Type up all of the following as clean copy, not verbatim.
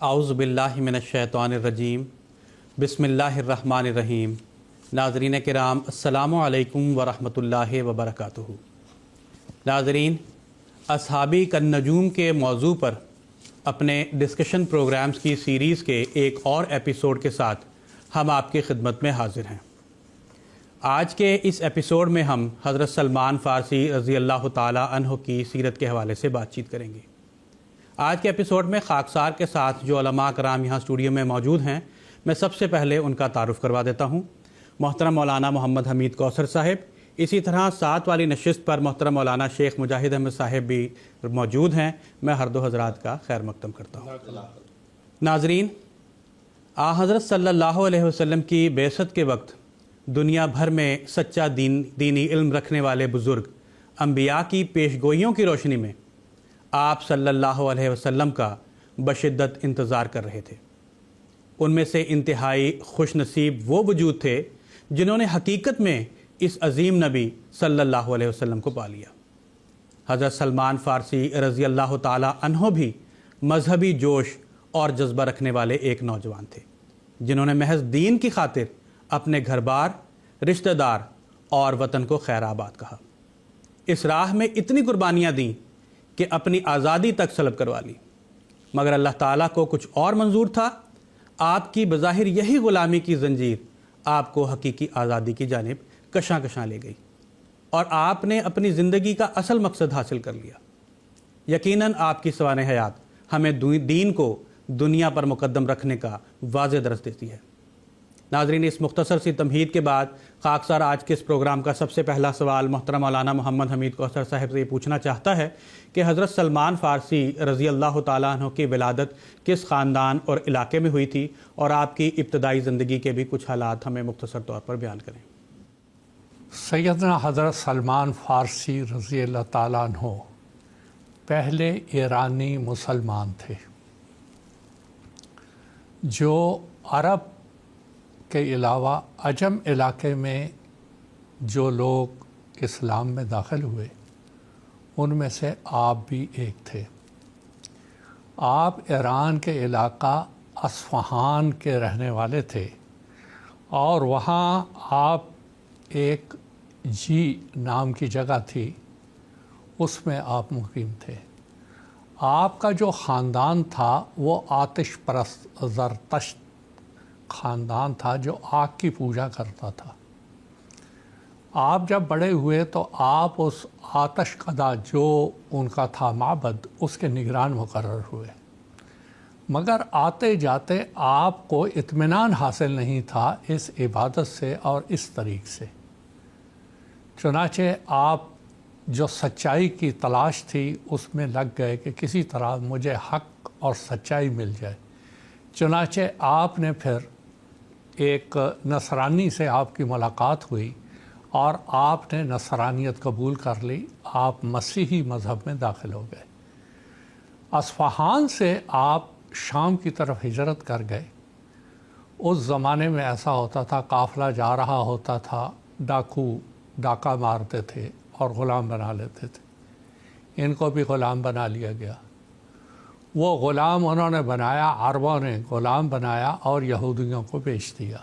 اعوذ باللہ من الشیطان الرجیم بسم اللہ الرحمن الرحیم۔ ناظرین کرام السلام علیکم ورحمۃ اللہ وبرکاتہ۔ ناظرین، اصحابی کالنجوم کے موضوع پر اپنے ڈسکشن پروگرامز کی سیریز کے ایک اور ایپیسوڈ کے ساتھ ہم آپ کی خدمت میں حاضر ہیں۔ آج کے اس ایپیسوڈ میں ہم حضرت سلمان فارسی رضی اللہ تعالی عنہ کی سیرت کے حوالے سے بات چیت کریں گے۔ آج کے ایپیسوڈ میں خاکسار کے ساتھ جو علماء کرام یہاں اسٹوڈیو میں موجود ہیں، میں سب سے پہلے ان کا تعارف کروا دیتا ہوں۔ محترم مولانا محمد حمید کوثر صاحب، اسی طرح ساتھ والی نشست پر محترم مولانا شیخ مجاہد احمد صاحب بھی موجود ہیں۔ میں ہر دو حضرات کا خیر مقدم کرتا ہوں۔ ناظرین، حضرت صلی اللہ علیہ وسلم کی بعثت کے وقت دنیا بھر میں سچا دینی علم رکھنے والے بزرگ انبیاء کی پیشگوئیوں کی روشنی میں آپ صلی اللہ علیہ وسلم کا بشدت انتظار کر رہے تھے۔ ان میں سے انتہائی خوش نصیب وہ وجود تھے جنہوں نے حقیقت میں اس عظیم نبی صلی اللہ علیہ وسلم کو پا لیا۔ حضرت سلمان فارسی رضی اللہ تعالی عنہ بھی مذہبی جوش اور جذبہ رکھنے والے ایک نوجوان تھے، جنہوں نے محض دین کی خاطر اپنے گھر بار، رشتہ دار اور وطن کو خیر آباد کہا۔ اس راہ میں اتنی قربانیاں دیں کہ اپنی آزادی تک سلب کروا لی، مگر اللہ تعالیٰ کو کچھ اور منظور تھا۔ آپ کی بظاہر یہی غلامی کی زنجیر آپ کو حقیقی آزادی کی جانب کشاں کشاں لے گئی، اور آپ نے اپنی زندگی کا اصل مقصد حاصل کر لیا۔ یقیناً آپ کی سوانح حیات ہمیں دین کو دنیا پر مقدم رکھنے کا واضح درس دیتی ہے۔ ناظرین، اس مختصر سی تمہید کے بعد خاکسار آج کے اس پروگرام کا سب سے پہلا سوال محترم مولانا محمد حمید کوثر صاحب سے یہ پوچھنا چاہتا ہے کہ حضرت سلمان فارسی رضی اللہ تعالیٰ عنہ کی ولادت کس خاندان اور علاقے میں ہوئی تھی، اور آپ کی ابتدائی زندگی کے بھی کچھ حالات ہمیں مختصر طور پر بیان کریں۔ سیدنا حضرت سلمان فارسی رضی اللہ تعالیٰ عنہ پہلے ایرانی مسلمان تھے جو عرب کے علاوہ عجم علاقے میں جو لوگ اسلام میں داخل ہوئے ان میں سے آپ بھی ایک تھے۔ آپ ایران کے علاقہ اصفہان کے رہنے والے تھے، اور وہاں آپ ایک نام کی جگہ تھی، اس میں آپ مقیم تھے۔ آپ کا جو خاندان تھا وہ آتش پرست زرتشت خاندان تھا جو آگ کی پوجا کرتا تھا۔ آپ جب بڑے ہوئے تو آپ اس آتش قدا جو ان کا تھا معبد، اس کے نگران مقرر ہوئے، مگر آتے جاتے آپ کو اطمینان حاصل نہیں تھا اس عبادت سے اور اس طریق سے۔ چنانچہ آپ جو سچائی کی تلاش تھی اس میں لگ گئے کہ کسی طرح مجھے حق اور سچائی مل جائے۔ چنانچہ آپ نے پھر ایک نصرانی سے آپ کی ملاقات ہوئی اور آپ نے نصرانیت قبول کر لی، آپ مسیحی مذہب میں داخل ہو گئے۔ اصفہان سے آپ شام کی طرف ہجرت کر گئے۔ اس زمانے میں ایسا ہوتا تھا، قافلہ جا رہا ہوتا تھا، ڈاکو ڈاکہ مارتے تھے اور غلام بنا لیتے تھے۔ ان کو بھی غلام بنا لیا گیا۔ وہ غلام انہوں نے بنایا، عربوں نے غلام بنایا اور یہودیوں کو بیچ دیا۔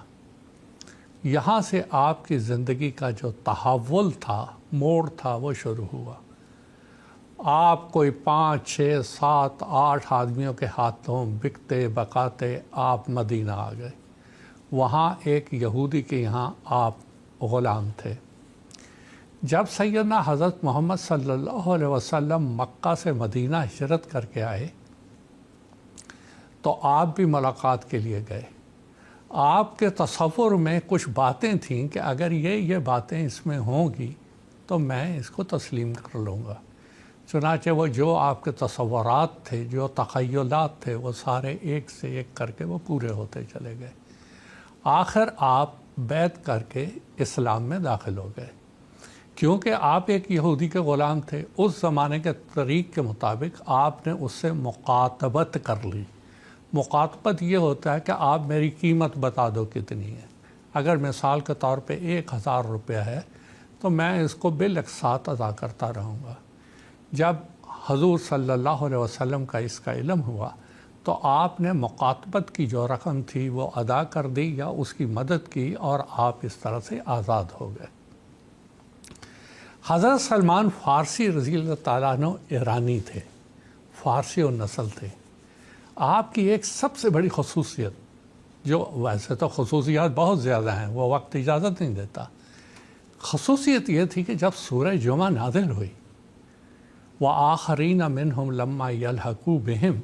یہاں سے آپ کی زندگی کا جو تحول تھا، موڑ تھا، وہ شروع ہوا۔ آپ کوئی 5، 6، 7، 8 آدمیوں کے ہاتھوں بکتے بکاتے آپ مدینہ آ گئے۔ وہاں ایک یہودی کے یہاں آپ غلام تھے۔ جب سیدنا حضرت محمد صلی اللہ علیہ وسلم مکہ سے مدینہ ہجرت کر کے آئے تو آپ بھی ملاقات کے لیے گئے۔ آپ کے تصور میں کچھ باتیں تھیں کہ اگر یہ باتیں اس میں ہوں گی تو میں اس کو تسلیم کر لوں گا۔ چنانچہ وہ جو آپ کے تصورات تھے، جو تخیلات تھے، وہ سارے ایک سے ایک کر کے وہ پورے ہوتے چلے گئے۔ آخر آپ بیعت کر کے اسلام میں داخل ہو گئے، کیونکہ آپ ایک یہودی کے غلام تھے۔ اس زمانے کے طریق کے مطابق آپ نے اس سے مقاتبت کر لی۔ مقاتبت یہ ہوتا ہے کہ آپ میری قیمت بتا دو کتنی ہے۔ اگر مثال کے طور پہ 1000 روپیہ ہے تو میں اس کو بالاقساط ادا کرتا رہوں گا۔ جب حضور صلی اللہ علیہ وسلم کا اس کا علم ہوا تو آپ نے مقاتبت کی جو رقم تھی وہ ادا کر دی یا اس کی مدد کی اور آپ اس طرح سے آزاد ہو گئے۔ حضرت سلمان فارسی رضی اللہ تعالیٰ عنہ ایرانی تھے، فارسی و نسل تھے۔ آپ کی ایک سب سے بڑی خصوصیت، جو ویسے تو خصوصیات بہت زیادہ ہیں، وہ وقت اجازت نہیں دیتا، خصوصیت یہ تھی کہ جب سورہ جمعہ نازل ہوئی وَآخَرِينَ مِنْهُمْ لَمَّا يَلْحَقُوا بِهِمْ،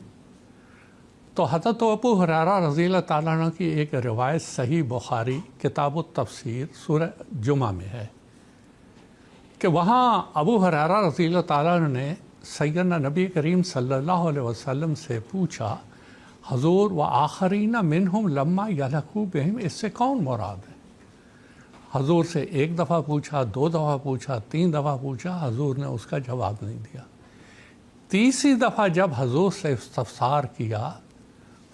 تو حضرت ابو ہریرہ رضی اللہ تعالیٰ عنہ کی ایک روایت صحیح بخاری کتاب التفسیر سورہ جمعہ میں ہے کہ وہاں ابو ہریرہ رضی اللہ تعالیٰ عنہ نے سیدنا نبی کریم صلی اللہ علیہ وسلم سے پوچھا، حضور وآخرین منہم لما یلحقوا بہم، اس سے کون مراد ہے؟ حضور سے ایک دفعہ پوچھا، 2 دفعہ پوچھا، 3 دفعہ پوچھا، حضور نے اس کا جواب نہیں دیا۔ تیسری دفعہ جب حضور سے استفسار کیا،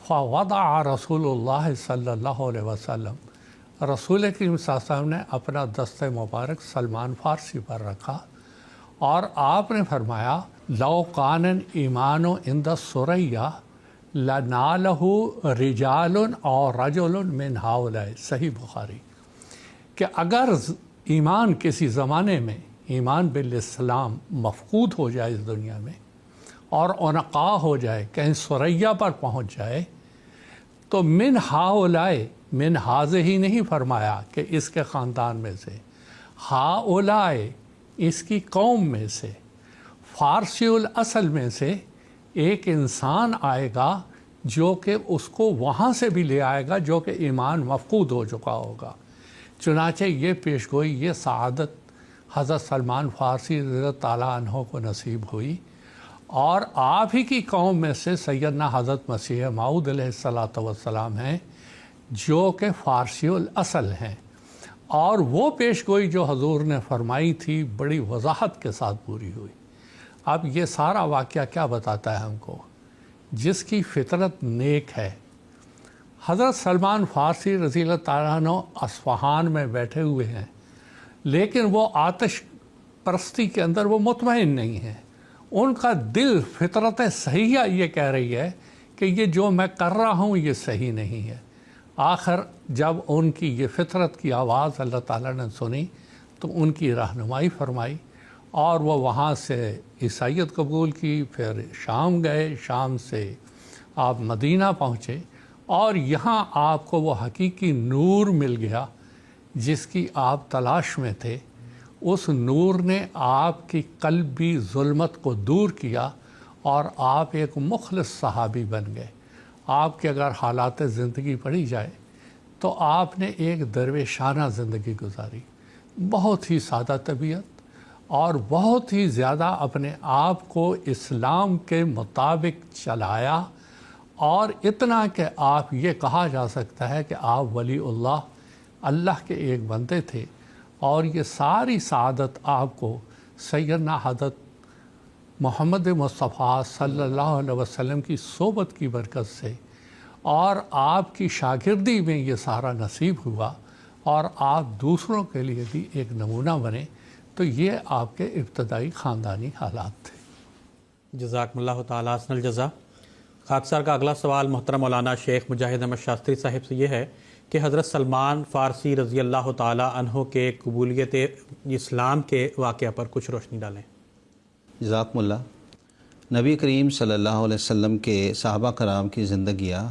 فوضع رسول اللہ صلی اللہ علیہ وسلم، رسول کریم صلی اللہ علیہ وسلم نے اپنا دست مبارک سلمان فارسی پر رکھا اور آپ نے فرمایا لو کان ایمان عند الثریہ لنالہ رجال اور رجل من ہؤلاء، صحیح بخاری، کہ اگر ایمان کسی زمانے میں، ایمان بالاسلام مفقود ہو جائے اس دنیا میں اور عنقا ہو جائے، کہیں ثریہ پر پہنچ جائے، تو من ہؤلاء، من حاضر ہی نہیں فرمایا کہ اس کے خاندان میں سے، ہؤلاء اس کی قوم میں سے، فارسی الاصل میں سے ایک انسان آئے گا جو کہ اس کو وہاں سے بھی لے آئے گا جو کہ ایمان مفقود ہو چکا ہوگا۔ چنانچہ یہ پیش گوئی، یہ سعادت حضرت سلمان فارسی رضی اللہ تعالیٰ عنہ کو نصیب ہوئی، اور آپ ہی کی قوم میں سے سیدنا حضرت مسیح موعود علیہ الصلاۃ والسلام ہیں جو کہ فارسی الاصل ہیں، اور وہ پیش گوئی جو حضور نے فرمائی تھی بڑی وضاحت کے ساتھ پوری ہوئی۔ اب یہ سارا واقعہ کیا بتاتا ہے ہم کو؟ جس کی فطرت نیک ہے۔ حضرت سلمان فارسی رضی اللہ تعالیٰ عنہ اصفہان میں بیٹھے ہوئے ہیں، لیکن وہ آتش پرستی کے اندر وہ مطمئن نہیں ہیں۔ ان کا دل، فطرت صحیحہ یہ کہہ رہی ہے کہ یہ جو میں کر رہا ہوں یہ صحیح نہیں ہے۔ آخر جب ان کی یہ فطرت کی آواز اللہ تعالیٰ نے سنی تو ان کی رہنمائی فرمائی، اور وہ وہاں سے عیسائیت قبول کی، پھر شام گئے، شام سے آپ مدینہ پہنچے، اور یہاں آپ کو وہ حقیقی نور مل گیا جس کی آپ تلاش میں تھے۔ اس نور نے آپ کی قلبی ظلمت کو دور کیا اور آپ ایک مخلص صحابی بن گئے۔ آپ کے اگر حالات زندگی پڑھی جائے تو آپ نے ایک درویشانہ زندگی گزاری، بہت ہی سادہ طبیعت، اور بہت ہی زیادہ اپنے آپ کو اسلام کے مطابق چلایا، اور اتنا کہ آپ یہ کہا جا سکتا ہے کہ آپ ولی اللہ، اللہ کے ایک بندے تھے، اور یہ ساری سعادت آپ کو سیدنا حضرت محمد مصطفیٰ صلی اللہ علیہ وسلم کی صحبت کی برکت سے اور آپ کی شاگردی میں یہ سارا نصیب ہوا، اور آپ دوسروں کے لیے بھی ایک نمونہ بنے۔ تو یہ آپ کے ابتدائی خاندانی حالات تھے۔ جزاکم اللہ تعالیٰ احسن الجزا۔ خاکسار کا اگلا سوال محترم مولانا شیخ مجاہد احمد شاستری صاحب سے یہ ہے کہ حضرت سلمان فارسی رضی اللہ تعالیٰ عنہ کے قبولیت اسلام کے واقعہ پر کچھ روشنی ڈالیں۔ جزاکم اللہ۔ نبی کریم صلی اللہ علیہ وسلم کے صحابہ کرام کی زندگیاں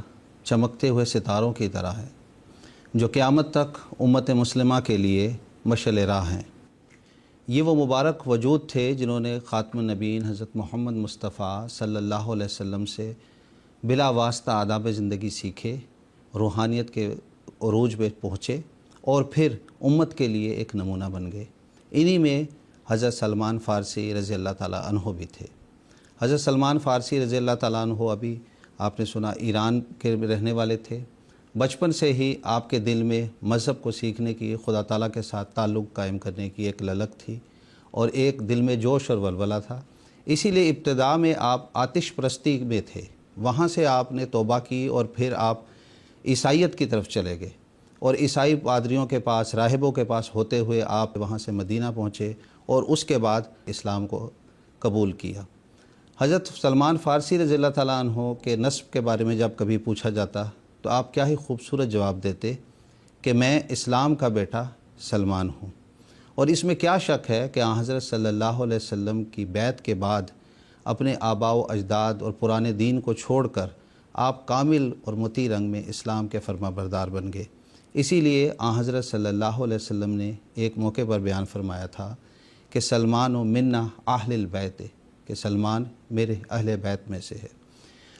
چمکتے ہوئے ستاروں کی طرح ہیں جو قیامت تک امت مسلمہ کے لیے مشعل راہ ہیں۔ یہ وہ مبارک وجود تھے جنہوں نے خاتم النبیین حضرت محمد مصطفیٰ صلی اللہ علیہ وسلم سے بلا واسطہ آداب زندگی سیکھے، روحانیت کے عروج پہ پہنچے، اور پھر امت کے لیے ایک نمونہ بن گئے۔ انہی میں حضرت سلمان فارسی رضی اللہ تعالیٰ عنہ بھی تھے۔ حضرت سلمان فارسی رضی اللہ تعالیٰ عنہ ابھی آپ نے سنا ایران کے رہنے والے تھے۔ بچپن سے ہی آپ کے دل میں مذہب کو سیکھنے کی، خدا تعالیٰ کے ساتھ تعلق قائم کرنے کی ایک للک تھی، اور ایک دل میں جوش اور ولولہ تھا۔ اسی لیے ابتدا میں آپ آتش پرستی میں تھے، وہاں سے آپ نے توبہ کی اور پھر آپ عیسائیت کی طرف چلے گئے، اور عیسائی پادریوں کے پاس، راہبوں کے پاس ہوتے ہوئے آپ وہاں سے مدینہ پہنچے اور اس کے بعد اسلام کو قبول کیا۔ حضرت سلمان فارسی رضی اللہ تعالیٰ عنہ کے نسب کے بارے میں جب کبھی پوچھا جاتا تو آپ کیا ہی خوبصورت جواب دیتے کہ میں اسلام کا بیٹا سلمان ہوں۔ اور اس میں کیا شک ہے کہ حضرت صلی اللہ علیہ وسلم کی بیعت کے بعد اپنے آباء و اجداد اور پرانے دین کو چھوڑ کر آپ کامل اور مطیع رنگ میں اسلام کے فرما بردار بن گئے۔ اسی لیے حضرت صلی اللہ علیہ وسلم نے ایک موقع پر بیان فرمایا تھا کہ سلمان و منا اہل البیت، کہ سلمان میرے اہل بیت میں سے ہے۔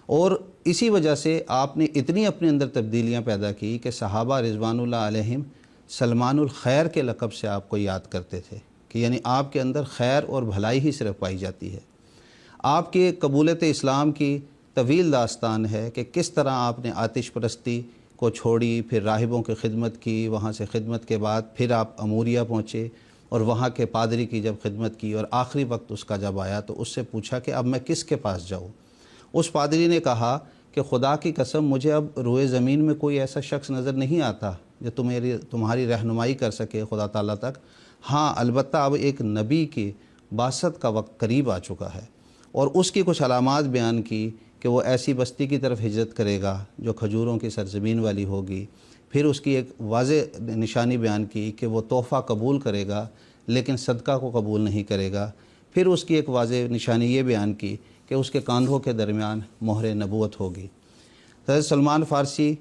اور اسی وجہ سے آپ نے اتنی اپنے اندر تبدیلیاں پیدا کی کہ صحابہ رضوان اللہ علیہم سلمان الخیر کے لقب سے آپ کو یاد کرتے تھے، کہ یعنی آپ کے اندر خیر اور بھلائی ہی صرف پائی جاتی ہے۔ آپ کے قبولیت اسلام کی طویل داستان ہے کہ کس طرح آپ نے آتش پرستی کو چھوڑی، پھر راہبوں کی خدمت کی، وہاں سے خدمت کے بعد پھر آپ اموریہ پہنچے اور وہاں کے پادری کی جب خدمت کی اور آخری وقت اس کا جب آیا تو اس سے پوچھا کہ اب میں کس کے پاس جاؤں۔ اس پادری نے کہا کہ خدا کی قسم مجھے اب روئے زمین میں کوئی ایسا شخص نظر نہیں آتا جو تمہاری رہنمائی کر سکے خدا تعالیٰ تک۔ ہاں البتہ اب ایک نبی کی بعثت کا وقت قریب آ چکا ہے، اور اس کی کچھ علامات بیان کی کہ وہ ایسی بستی کی طرف ہجرت کرے گا جو کھجوروں کی سرزمین والی ہوگی۔ پھر اس کی ایک واضح نشانی بیان کی کہ وہ تحفہ قبول کرے گا لیکن صدقہ کو قبول نہیں کرے گا۔ پھر اس کی ایک واضح نشانی یہ بیان کی کہ اس کے کاندھوں کے درمیان مہر نبوت ہوگی۔ حضرت سلمان فارسی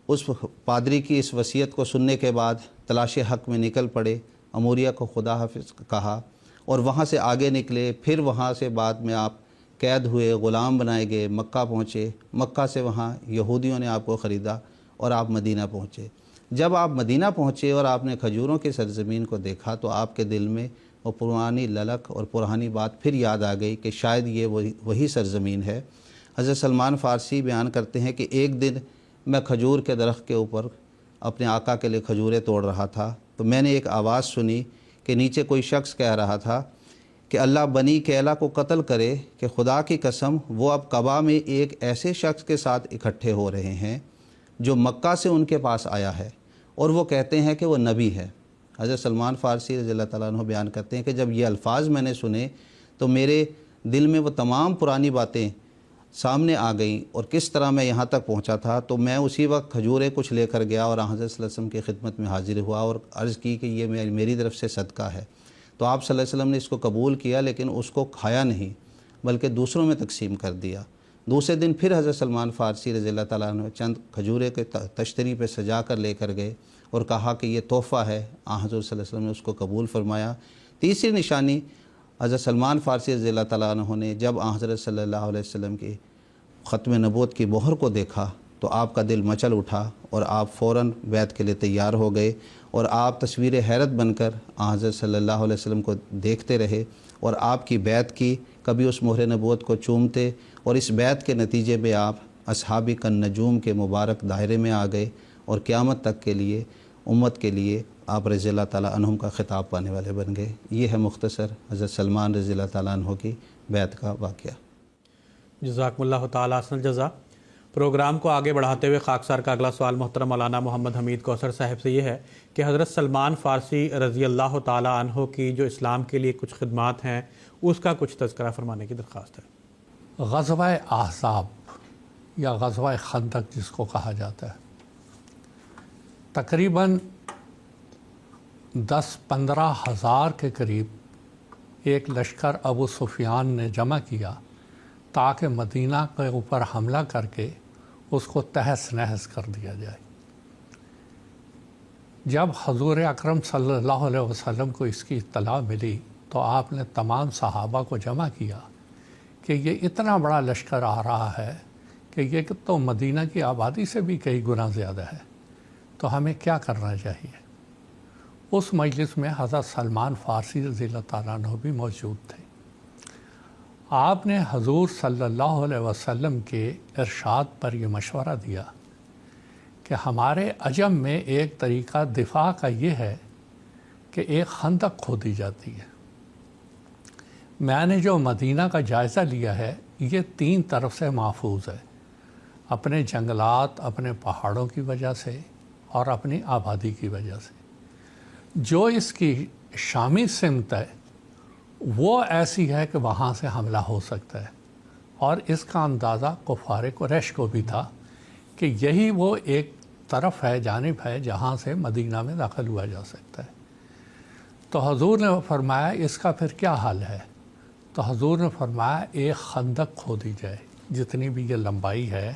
اس پادری کی اس وصیت کو سننے کے بعد تلاش حق میں نکل پڑے، اموریہ کو خدا حافظ کہا اور وہاں سے آگے نکلے۔ پھر وہاں سے بعد میں آپ قید ہوئے، غلام بنائے گئے، مکہ پہنچے۔ مکہ سے وہاں یہودیوں نے آپ کو خریدا اور آپ مدینہ پہنچے۔ جب آپ مدینہ پہنچے اور آپ نے کھجوروں کی سرزمین کو دیکھا تو آپ کے دل میں وہ پرانی للک اور پرانی بات پھر یاد آ گئی کہ شاید یہ وہی سرزمین ہے۔ حضرت سلمان فارسی بیان کرتے ہیں کہ ایک دن میں کھجور کے درخت کے اوپر اپنے آقا کے لیے کھجوریں توڑ رہا تھا تو میں نے ایک آواز سنی کہ نیچے کوئی شخص کہہ رہا تھا کہ اللہ بنی کیلا کو قتل کرے کہ خدا کی قسم وہ اب قبا میں ایک ایسے شخص کے ساتھ اکٹھے ہو رہے ہیں جو مکہ سے ان کے پاس آیا ہے اور وہ کہتے ہیں کہ وہ نبی ہے۔ حضرت سلمان فارسی رضی اللہ تعالیٰ عنہ بیان کرتے ہیں کہ جب یہ الفاظ میں نے سنے تو میرے دل میں وہ تمام پرانی باتیں سامنے آ گئیں اور کس طرح میں یہاں تک پہنچا تھا۔ تو میں اسی وقت کھجوریں کچھ لے کر گیا اور حضرت صلی اللہ علیہ وسلم کی خدمت میں حاضر ہوا اور عرض کی کہ یہ میری طرف سے صدقہ ہے۔ تو آپ صلی اللہ علیہ وسلم نے اس کو قبول کیا لیکن اس کو کھایا نہیں بلکہ دوسروں میں تقسیم کر دیا۔ دوسرے دن پھر حضرت سلمان فارسی رضی اللہ تعالیٰ عنہ چند کھجورے کے تشتری پہ سجا کر لے کر گئے اور کہا کہ یہ تحفہ ہے۔ حضور صلی اللہ علیہ وسلم نے اس کو قبول فرمایا۔ تیسری نشانی حضرت سلمان فارسی رضی اللہ تعالیٰ عنہ نے جب حضرت صلی اللہ علیہ وسلم کی ختم نبوت کی مہر کو دیکھا تو آپ کا دل مچل اٹھا اور آپ فوراً بیعت کے لیے تیار ہو گئے اور آپ تصویر حیرت بن کر حضرت صلی اللہ علیہ وسلم کو دیکھتے رہے اور آپ کی بیعت کی، کبھی اس مہر نبوت کو چومتے اور اس بیعت کے نتیجے میں آپ اصحاب النجوم کے مبارک دائرے میں آ گئے اور قیامت تک کے لیے امت کے لیے آپ رضی اللہ تعالیٰ عنہم کا خطاب پانے والے بن گئے۔ یہ ہے مختصر حضرت سلمان رضی اللہ تعالیٰ عنہ کی بیعت کا واقعہ۔ جزاکم اللہ تعالیٰ احسن الجزا۔ پروگرام کو آگے بڑھاتے ہوئے خاکسار کا اگلا سوال محترم مولانا محمد حمید کوثر صاحب سے یہ ہے کہ حضرت سلمان فارسی رضی اللہ تعالیٰ عنہ کی جو اسلام کے لیے کچھ خدمات ہیں اس کا کچھ تذکرہ فرمانے کی درخواست ہے۔ غزوہ احزاب یا غزوہ خندق جس کو کہا جاتا ہے، تقریباً 10-15 ہزار کے قریب ایک لشکر ابو سفیان نے جمع کیا تاکہ مدینہ کے اوپر حملہ کر کے اس کو تہس نہس کر دیا جائے۔ جب حضور اکرم صلی اللہ علیہ وسلم کو اس کی اطلاع ملی تو آپ نے تمام صحابہ کو جمع کیا کہ یہ اتنا بڑا لشکر آ رہا ہے کہ یہ تو مدینہ کی آبادی سے بھی کئی گنا زیادہ ہے، تو ہمیں کیا کرنا چاہیے۔ اس مجلس میں حضرت سلمان فارسی رضی اللہ تعالیٰ عنہ بھی موجود تھے۔ آپ نے حضور صلی اللہ علیہ وسلم کے ارشاد پر یہ مشورہ دیا کہ ہمارے عجم میں ایک طریقہ دفاع کا یہ ہے کہ ایک خندق کھودی جاتی ہے۔ میں نے جو مدینہ کا جائزہ لیا ہے یہ 3 طرف سے محفوظ ہے، اپنے جنگلات، اپنے پہاڑوں کی وجہ سے اور اپنی آبادی کی وجہ سے۔ جو اس کی شامی سمت ہے وہ ایسی ہے کہ وہاں سے حملہ ہو سکتا ہے، اور اس کا اندازہ کفار قریش کو بھی تھا کہ یہی وہ ایک طرف ہے، جانب ہے جہاں سے مدینہ میں داخل ہوا جا سکتا ہے۔ تو حضور نے فرمایا اس کا پھر کیا حل ہے؟ تو حضور نے فرمایا ایک خندق کھودی جائے، جتنی بھی یہ لمبائی ہے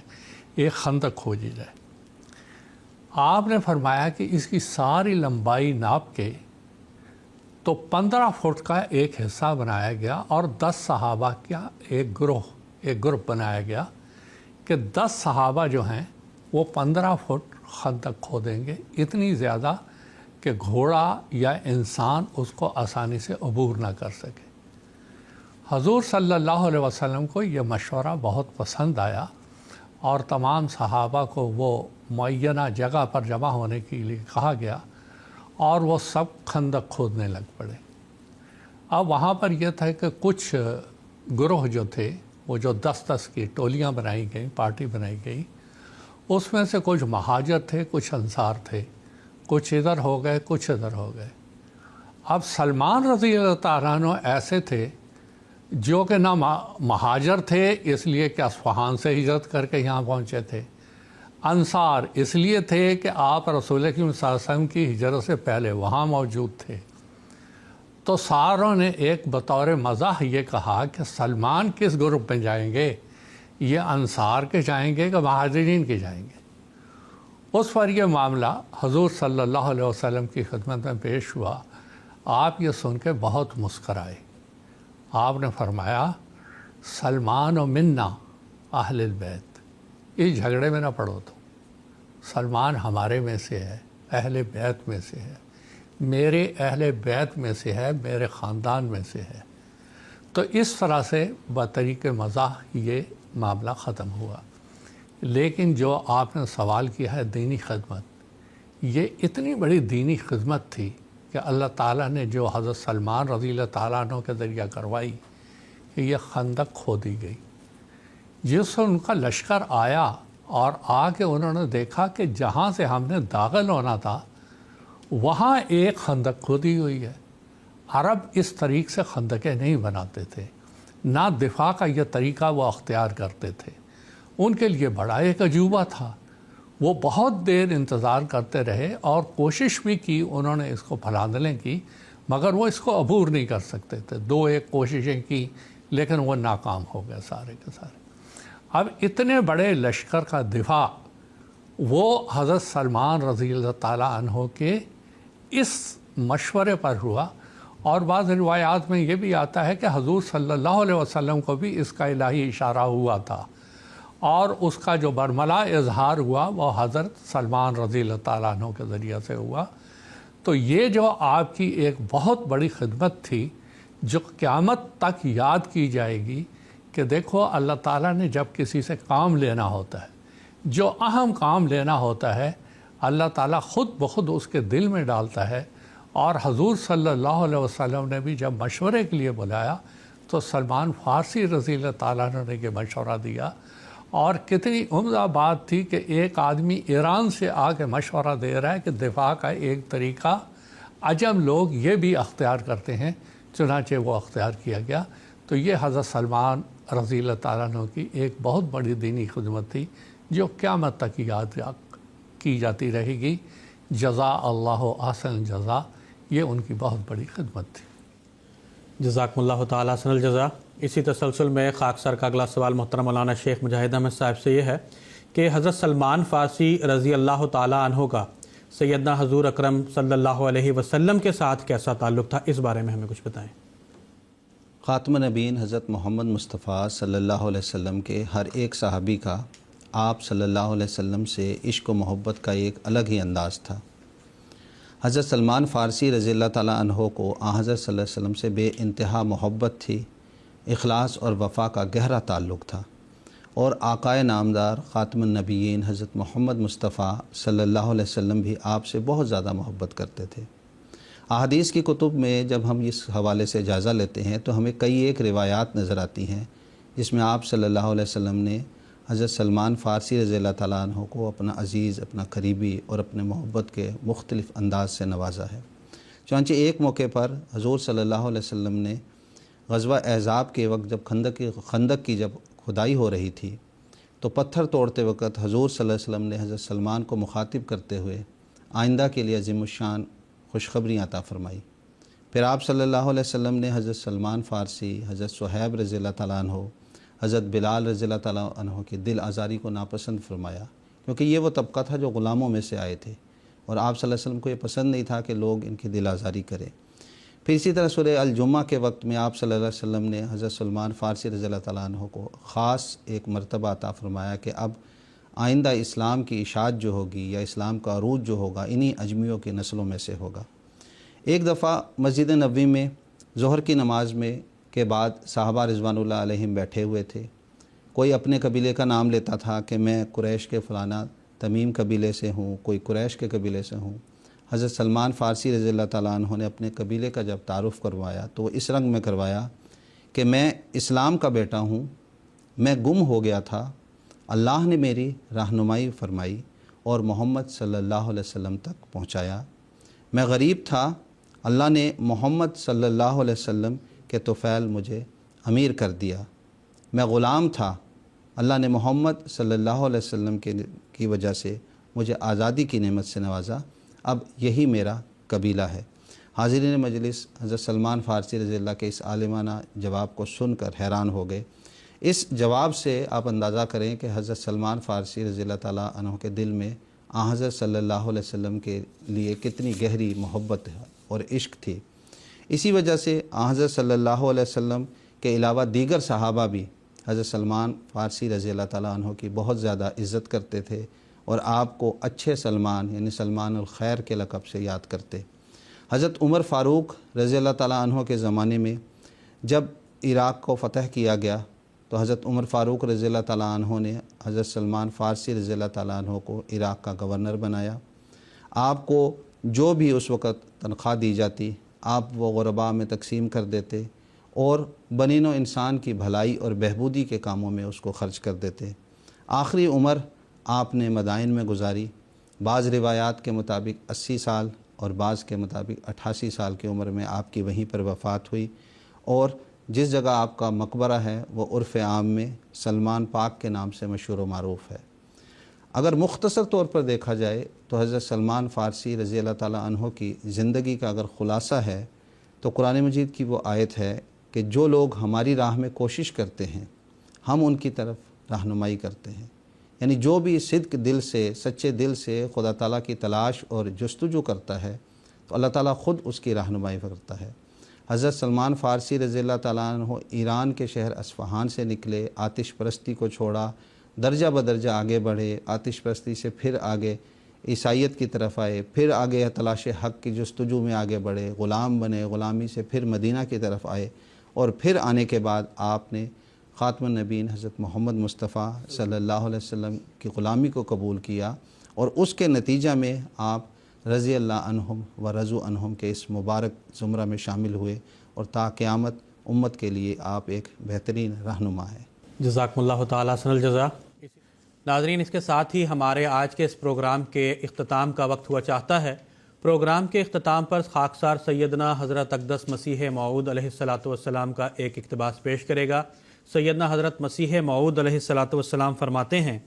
ایک خندق کھودی جائے۔ آپ نے فرمایا کہ اس کی ساری لمبائی ناپ کے تو 15 فٹ کا ایک حصہ بنایا گیا اور 10 صحابہ کا ایک گروپ بنایا گیا کہ 10 صحابہ جو ہیں وہ 15 فٹ خندق کھودیں گے، اتنی زیادہ کہ گھوڑا یا انسان اس کو آسانی سے عبور نہ کر سکے۔ حضور صلی اللہ علیہ وسلم کو یہ مشورہ بہت پسند آیا اور تمام صحابہ کو وہ معینہ جگہ پر جمع ہونے کے لیے کہا گیا اور وہ سب خندق کھودنے لگ پڑے۔ اب وہاں پر یہ تھا کہ کچھ گروہ جو تھے وہ جو 10 کی ٹولیاں بنائی گئیں، پارٹی بنائی گئی، اس میں سے کچھ مہاجر تھے، کچھ انصار تھے، کچھ ادھر ہو گئے، کچھ ادھر ہو گئے۔ اب سلمان رضی اللہ تعالیٰ عنہ ایسے تھے جو کہ نہ مہاجر تھے اس لیے کہ اصفہان سے ہجرت کر کے یہاں پہنچے تھے، انصار اس لیے تھے کہ آپ رسول اکرم صلی اللہ علیہ وسلم کی ہجرت سے پہلے وہاں موجود تھے۔ تو ساروں نے ایک بطور مزاح یہ کہا کہ سلمان کس گروپ میں جائیں گے، یہ انصار کے جائیں گے کہ مہاجرین کے جائیں گے۔ اس پر یہ معاملہ حضور صلی اللہ علیہ وسلم کی خدمت میں پیش ہوا۔ آپ یہ سن کے بہت مسکرائے۔ آپ نے فرمایا سلمان و منا اہل البیت، اس جھگڑے میں نہ پڑو تو، سلمان ہمارے میں سے ہے، اہل بیت میں سے ہے، میرے اہل بیت میں سے ہے، میرے خاندان میں سے ہے۔ تو اس طرح سے بطریق مزاح یہ معاملہ ختم ہوا۔ لیکن جو آپ نے سوال کیا ہے دینی خدمت، یہ اتنی بڑی دینی خدمت تھی کہ اللہ تعالیٰ نے جو حضرت سلمان رضی اللہ تعالیٰ عنہ کے ذریعہ کروائی کہ یہ خندق کھودی گئی۔ جس سے ان کا لشکر آیا اور آ کے انہوں نے دیکھا کہ جہاں سے ہم نے داخل ہونا تھا وہاں ایک خندق کھودی ہوئی ہے۔ عرب اس طریق سے خندقیں نہیں بناتے تھے، نہ دفاع کا یہ طریقہ وہ اختیار کرتے تھے۔ ان کے لیے بڑا ایک عجوبہ تھا۔ وہ بہت دیر انتظار کرتے رہے اور کوشش بھی کی، انہوں نے اس کو پھلاندلیں کی، مگر وہ اس کو عبور نہیں کر سکتے تھے۔ 2-1 کوششیں کی لیکن وہ ناکام ہو گئے سارے کے سارے۔ اب اتنے بڑے لشکر کا دفاع وہ حضرت سلمان رضی اللہ تعالیٰ عنہ کے اس مشورے پر ہوا، اور بعض روایات میں یہ بھی آتا ہے کہ حضور صلی اللہ علیہ وسلم کو بھی اس کا الہی اشارہ ہوا تھا، اور اس کا جو برملا اظہار ہوا وہ حضرت سلمان رضی اللہ تعالیٰ عنہ کے ذریعہ سے ہوا۔ تو یہ جو آپ کی ایک بہت بڑی خدمت تھی جو قیامت تک یاد کی جائے گی کہ دیکھو اللہ تعالیٰ نے جب کسی سے کام لینا ہوتا ہے، جو اہم کام لینا ہوتا ہے، اللہ تعالیٰ خود بخود اس کے دل میں ڈالتا ہے۔ اور حضور صلی اللہ علیہ وسلم نے بھی جب مشورے کے لیے بلایا تو سلمان فارسی رضی اللہ تعالیٰ عنہ نے یہ مشورہ دیا، اور کتنی عمدہ بات تھی کہ ایک آدمی ایران سے آ کے مشورہ دے رہا ہے کہ دفاع کا ایک طریقہ عجم لوگ یہ بھی اختیار کرتے ہیں، چنانچہ وہ اختیار کیا گیا۔ تو یہ حضرت سلمان رضی اللہ تعالیٰ عنہ کی ایک بہت بڑی دینی خدمت تھی جو قیامت تک یاد کی جاتی رہے گی۔ جزا اللہ احسن جزا، یہ ان کی بہت بڑی خدمت تھی۔ جزاکم اللہ تعالیٰ حسن الجزا۔ اسی تسلسل میں خاکسار کا اگلا سوال محترم مولانا شیخ مجاہد احمد صاحب سے یہ ہے کہ حضرت سلمان فارسی رضی اللہ تعالیٰ عنہ کا سیدنا حضور اکرم صلی اللہ علیہ وسلم کے ساتھ کیسا تعلق تھا، اس بارے میں ہمیں کچھ بتائیں۔ خاتم نبیین حضرت محمد مصطفیٰ صلی اللہ علیہ وسلم کے ہر ایک صحابی کا آپ صلی اللہ علیہ وسلم سے عشق و محبت کا ایک الگ ہی انداز تھا۔ حضرت سلمان فارسی رضی اللہ تعالیٰ عنہ کو حضرت صلی اللہ علیہ وسلم سے بے انتہا محبت تھی، اخلاص اور وفا کا گہرا تعلق تھا، اور آقائے نامدار خاتم النبیین حضرت محمد مصطفیٰ صلی اللہ علیہ وسلم بھی آپ سے بہت زیادہ محبت کرتے تھے۔ احادیث کی کتب میں جب ہم اس حوالے سے جائزہ لیتے ہیں تو ہمیں کئی ایک روایات نظر آتی ہیں جس میں آپ صلی اللہ علیہ وسلم نے حضرت سلمان فارسی رضی اللہ تعالیٰ عنہ کو اپنا عزیز، اپنا قریبی اور اپنے محبت کے مختلف انداز سے نوازا ہے۔ چنانچہ ایک موقع پر حضور صلی اللہ علیہ وسلم نے غزوہ احزاب کے وقت جب خندق کی جب کھدائی ہو رہی تھی تو پتھر توڑتے وقت حضور صلی اللہ علیہ وسلم نے حضرت سلمان کو مخاطب کرتے ہوئے آئندہ کے لیے عظیم الشان خوشخبریاں عطا فرمائی۔ پھر آپ صلی اللہ علیہ وسلم نے حضرت سلمان فارسی، حضرت صہیب رضی اللہ تعالیٰ عنہ، حضرت بلال رضی اللہ تعالیٰ عنہ کی دل آزاری کو ناپسند فرمایا، کیونکہ یہ وہ طبقہ تھا جو غلاموں میں سے آئے تھے اور آپ صلی اللہ علیہ وسلم کو یہ پسند نہیں تھا کہ لوگ ان کی دل آزاری کریں۔ پھر اسی طرح سورہ الجمعہ کے وقت میں آپ صلی اللہ علیہ وسلم نے حضرت سلمان فارسی رضی اللہ تعالیٰ عنہ کو خاص ایک مرتبہ عطا فرمایا کہ اب آئندہ اسلام کی اشاعت جو ہوگی یا اسلام کا عروج جو ہوگا انہی اجمیوں کی نسلوں میں سے ہوگا۔ ایک دفعہ مسجد نبوی میں ظہر کی نماز میں کے بعد صحابہ رضوان اللہ علیہم بیٹھے ہوئے تھے۔ کوئی اپنے قبیلے کا نام لیتا تھا کہ میں قریش کے فلانا تمیم قبیلے سے ہوں، کوئی قریش کے قبیلے سے ہوں۔ حضرت سلمان فارسی رضی اللہ تعالیٰ عنہ نے اپنے قبیلے کا جب تعارف کروایا تو وہ اس رنگ میں کروایا کہ میں اسلام کا بیٹا ہوں، میں گم ہو گیا تھا، اللہ نے میری رہنمائی فرمائی اور محمد صلی اللہ علیہ وسلم تک پہنچایا۔ میں غریب تھا، اللہ نے محمد صلی اللہ علیہ وسلم کے طفیل مجھے امیر کر دیا۔ میں غلام تھا، اللہ نے محمد صلی اللہ علیہ وسلم کی وجہ سے مجھے آزادی کی نعمت سے نوازا، اب یہی میرا قبیلہ ہے۔ حاضرین مجلس حضرت سلمان فارسی رضی اللہ کے اس عالمانہ جواب کو سن کر حیران ہو گئے۔ اس جواب سے آپ اندازہ کریں کہ حضرت سلمان فارسی رضی اللہ تعالیٰ عنہ کے دل میں حضرت صلی اللہ علیہ وسلم کے لیے کتنی گہری محبت اور عشق تھی۔ اسی وجہ سے حضرت صلی اللہ علیہ وسلم کے علاوہ دیگر صحابہ بھی حضرت سلمان فارسی رضی اللہ تعالیٰ عنہ کی بہت زیادہ عزت کرتے تھے اور آپ کو اچھے سلمان یعنی سلمان الخیر کے لقب سے یاد کرتے۔ حضرت عمر فاروق رضی اللہ تعالیٰ عنہ کے زمانے میں جب عراق کو فتح کیا گیا تو حضرت عمر فاروق رضی اللہ تعالیٰ عنہ نے حضرت سلمان فارسی رضی اللہ تعالیٰ عنہ کو عراق کا گورنر بنایا۔ آپ کو جو بھی اس وقت تنخواہ دی جاتی آپ وہ غرباء میں تقسیم کر دیتے اور بنین و انسان کی بھلائی اور بہبودی کے کاموں میں اس کو خرچ کر دیتے۔ آخری عمر آپ نے مدائن میں گزاری، بعض روایات کے مطابق 80 سال اور بعض کے مطابق 88 سال کی عمر میں آپ کی وہیں پر وفات ہوئی، اور جس جگہ آپ کا مقبرہ ہے وہ عرف عام میں سلمان پاک کے نام سے مشہور و معروف ہے۔ اگر مختصر طور پر دیکھا جائے تو حضرت سلمان فارسی رضی اللہ تعالیٰ عنہ کی زندگی کا اگر خلاصہ ہے تو قرآن مجید کی وہ آیت ہے کہ جو لوگ ہماری راہ میں کوشش کرتے ہیں ہم ان کی طرف رہنمائی کرتے ہیں، یعنی جو بھی صدق دل سے سچے دل سے خدا تعالیٰ کی تلاش اور جستجو کرتا ہے تو اللہ تعالیٰ خود اس کی رہنمائی کرتا ہے۔ حضرت سلمان فارسی رضی اللہ تعالیٰ عنہ ایران کے شہر اصفہان سے نکلے، آتش پرستی کو چھوڑا، درجہ بدرجہ آگے بڑھے، آتش پرستی سے پھر آگے عیسائیت کی طرف آئے، پھر آگے تلاش حق کی جستجو میں آگے بڑھے، غلام بنے، غلامی سے پھر مدینہ کی طرف آئے، اور پھر آنے کے بعد آپ نے خاتم النبیین حضرت محمد مصطفیٰ صلی اللہ علیہ وسلم کی غلامی کو قبول کیا، اور اس کے نتیجہ میں آپ رضی اللہ عنہم و رضوا عنہم کے اس مبارک زمرہ میں شامل ہوئے، اور تا قیامت امت کے لیے آپ ایک بہترین رہنما ہیں۔ جزاکم اللہ تعالیٰ حسن الجزا۔ ناظرین، اس کے ساتھ ہی ہمارے آج کے اس پروگرام کے اختتام کا وقت ہوا چاہتا ہے۔ پروگرام کے اختتام پر خاکسار سیدنا حضرت اقدس مسیح موعود علیہ الصلاۃ والسلام کا ایک اقتباس پیش کرے گا۔ سیدنا حضرت مسیح موعود علیہ الصلاۃ والسلام فرماتے ہیں،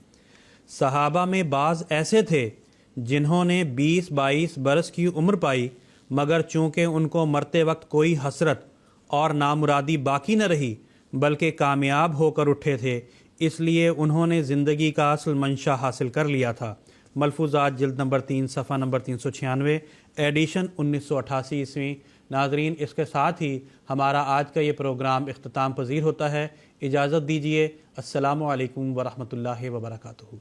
صحابہ میں بعض ایسے تھے جنہوں نے 20-22 برس کی عمر پائی، مگر چونکہ ان کو مرتے وقت کوئی حسرت اور نامرادی باقی نہ رہی بلکہ کامیاب ہو کر اٹھے تھے، اس لیے انہوں نے زندگی کا اصل منشا حاصل کر لیا تھا۔ ملفوظات جلد نمبر 3 صفحہ نمبر 396 ایڈیشن 1988 عیسوی۔ ناظرین، اس کے ساتھ ہی ہمارا آج کا یہ پروگرام اختتام پذیر ہوتا ہے۔ اجازت دیجیے، السلام علیکم ورحمۃ اللہ وبرکاتہ۔